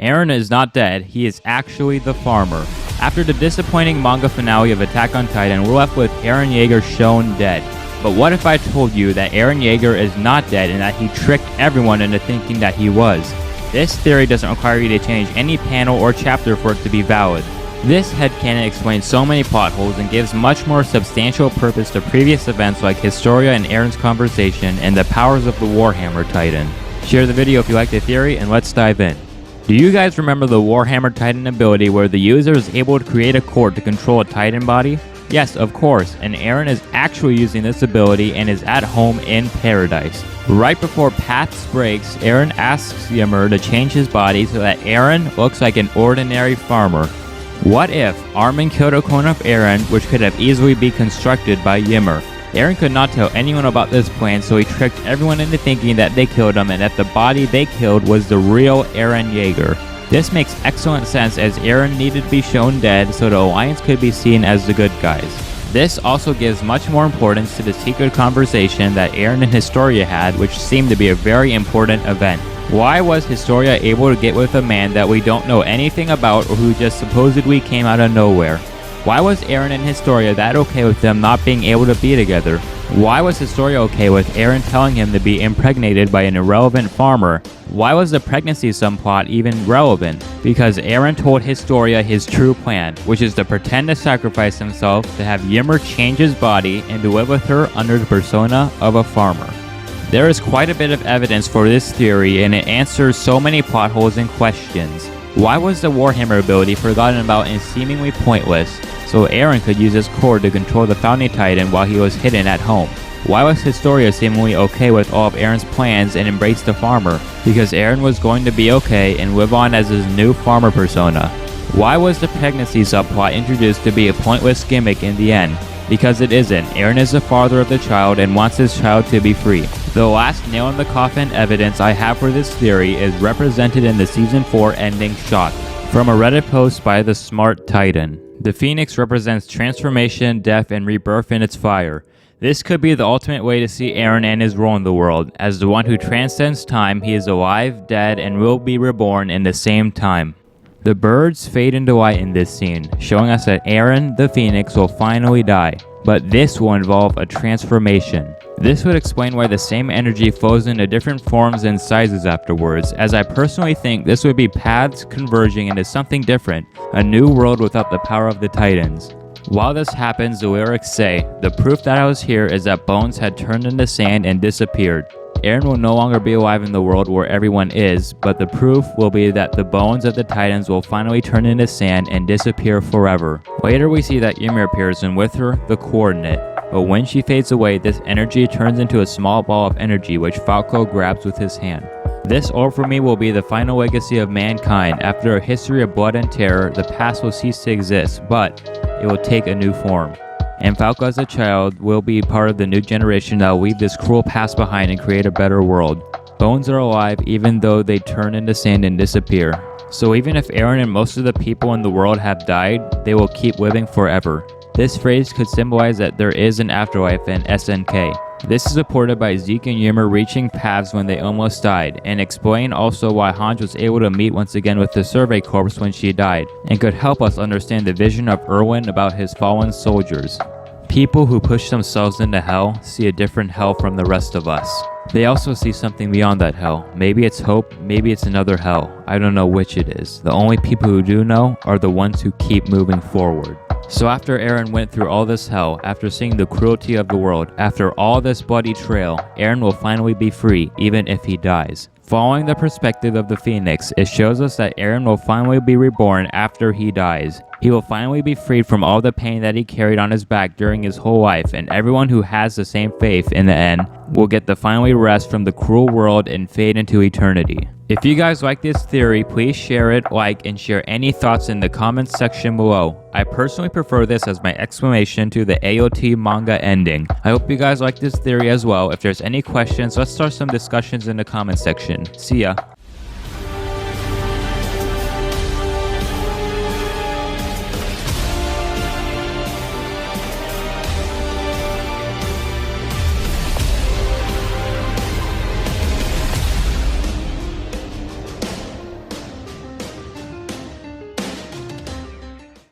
Eren is not dead, he is actually the farmer. After the disappointing manga finale of Attack on Titan, we're left with Eren Yeager shown dead. But what if I told you that Eren Yeager is not dead and that he tricked everyone into thinking that he was? This theory doesn't require you to change any panel or chapter for it to be valid. This headcanon explains so many plot holes and gives much more substantial purpose to previous events like Historia and Eren's conversation and the powers of the Warhammer Titan. Share the video if you like the theory, and let's dive in. Do you guys remember the Warhammer Titan ability where the user is able to create a cord to control a Titan body? Yes, of course, and Eren is actually using this ability and is at home in paradise. Right before paths breaks, Eren asks Ymir to change his body so that Eren looks like an ordinary farmer. What if Armin killed a clone of Eren, which could have easily been constructed by Ymir? Eren could not tell anyone about this plan, so he tricked everyone into thinking that they killed him and that the body they killed was the real Eren Yeager. This makes excellent sense as Eren needed to be shown dead so the Alliance could be seen as the good guys. This also gives much more importance to the secret conversation that Eren and Historia had, which seemed to be a very important event. Why was Historia able to get with a man that we don't know anything about or who just supposedly came out of nowhere? Why was Eren and Historia that okay with them not being able to be together? Why was Historia okay with Eren telling him to be impregnated by an irrelevant farmer? Why was the pregnancy subplot even relevant? Because Eren told Historia his true plan, which is to pretend to sacrifice himself to have Ymir change his body and to live with her under the persona of a farmer. There is quite a bit of evidence for this theory, and it answers so many plot holes and questions. Why was the Warhammer ability forgotten about and seemingly pointless, so Eren could use his cord to control the Founding Titan while he was hidden at home? Why was Historia seemingly okay with all of Eren's plans and embraced the farmer? Because Eren was going to be okay and live on as his new farmer persona. Why was the pregnancy subplot introduced to be a pointless gimmick in the end? Because it isn't. Eren is the father of the child and wants his child to be free. The last nail in the coffin evidence I have for this theory is represented in the Season 4 ending shot. From a Reddit post by the Smart Titan. The Phoenix represents transformation, death, and rebirth in its fire. This could be the ultimate way to see Eren and his role in the world. As the one who transcends time, he is alive, dead, and will be reborn in the same time. The birds fade into white in this scene, showing us that Eren, the Phoenix, will finally die. But this will involve a transformation. This would explain why the same energy flows into different forms and sizes afterwards, as I personally think this would be paths converging into something different, a new world without the power of the Titans. While this happens, the lyrics say, "The proof that I was here is that bones had turned into sand and disappeared." Eren will no longer be alive in the world where everyone is, but the proof will be that the bones of the Titans will finally turn into sand and disappear forever. Later we see that Ymir appears, and with her, the coordinate. But when she fades away, this energy turns into a small ball of energy which Falco grabs with his hand. This orb for me will be the final legacy of mankind. After a history of blood and terror, the past will cease to exist, but it will take a new form. And Falco as a child will be part of the new generation that will leave this cruel past behind and create a better world. Bones are alive even though they turn into sand and disappear. So even if Eren and most of the people in the world have died, they will keep living forever. This phrase could symbolize that there is an afterlife in SNK. This is supported by Zeke and Ymir reaching paths when they almost died, and explain also why Hange was able to meet once again with the Survey Corps when she died, and could help us understand the vision of Erwin about his fallen soldiers. People who push themselves into hell see a different hell from the rest of us. They also see something beyond that hell. Maybe it's hope, maybe it's another hell. I don't know which it is. The only people who do know are the ones who keep moving forward. So after Eren went through all this hell, after seeing the cruelty of the world, after all this bloody trail, Eren will finally be free, even if he dies. Following the perspective of the Phoenix, it shows us that Eren will finally be reborn after he dies. He will finally be freed from all the pain that he carried on his back during his whole life, and everyone who has the same faith in the end will get to finally rest from the cruel world and fade into eternity. If you guys like this theory, please share it, like, and share any thoughts in the comments section below. I personally prefer this as my explanation to the AOT manga ending. I hope you guys like this theory as well. If there's any questions, let's start some discussions in the comments section. See ya.